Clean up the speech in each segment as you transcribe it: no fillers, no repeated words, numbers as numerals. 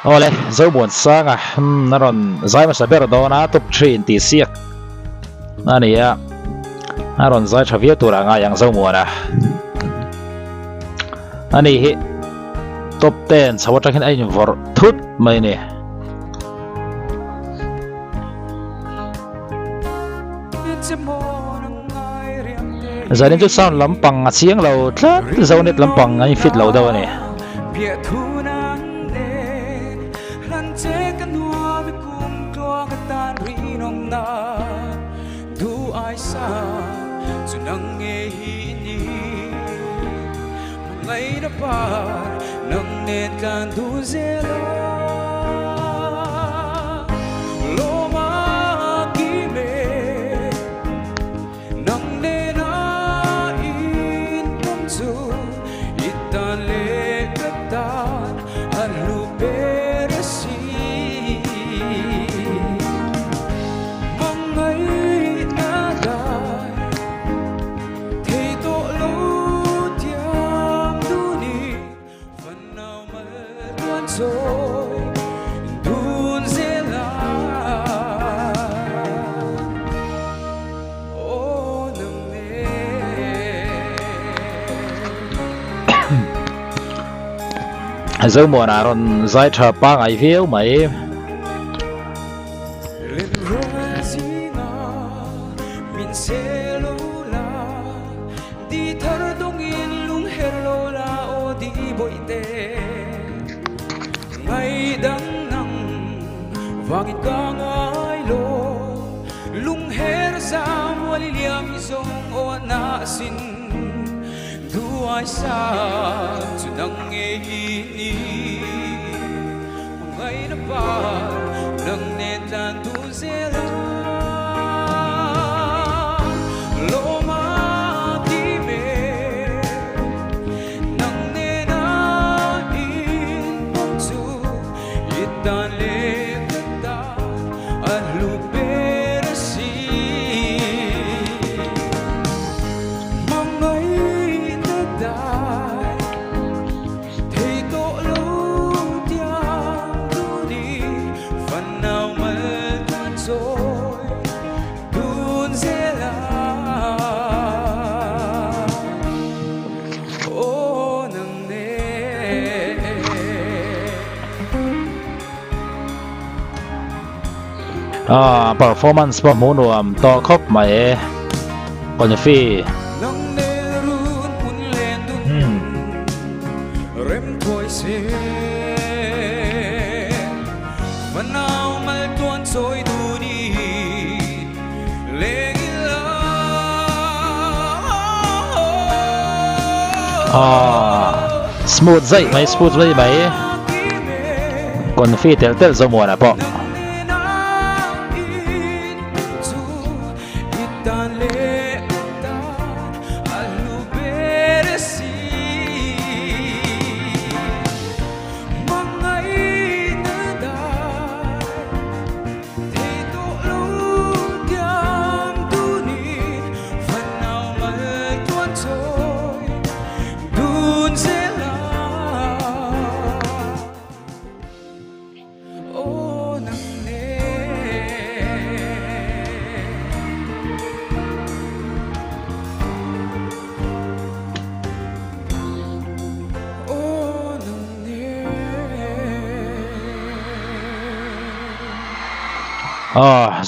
ole ZOMUANSANGA naron zai ma saber do na top 3 in ti siak ania naron zai thavia tura nga yang ZOMUAN ani hi top 10 sawata khin ai vor thut mai ne zanin tu sound lampang chiang lo tlat zonet lampang ai fit lo daw ni ZOMUAN aron zai tha pa ngai viu mai ai xa cho nắng nghe ini ngày nó ba nắng nên tan tu zela lo ma ti me nắng nên na in bông chu itan le ta alu persi performance pa mo nuam to khop mai kon fi rem khoi se manau mal tuan soi du đi smooth zai mai kon fi tel ZOMUAN po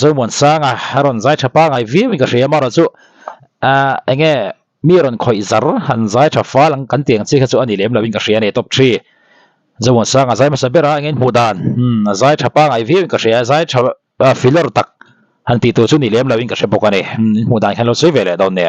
ZOMUANSANGA aron zai tha pa ngai vi ka hria mara chu enge miron khoi zar han zai tha fa lang kan tiang chi kha chu ani lem lawin ka hria ne top 3 ZOMUANSANGA zai ma sabera ngen mudan zai tha pa ngai vi ka hria zai tha filler tak han ti to chu ni lem lawin ka hria bokani mudan khan lo sei vele don ne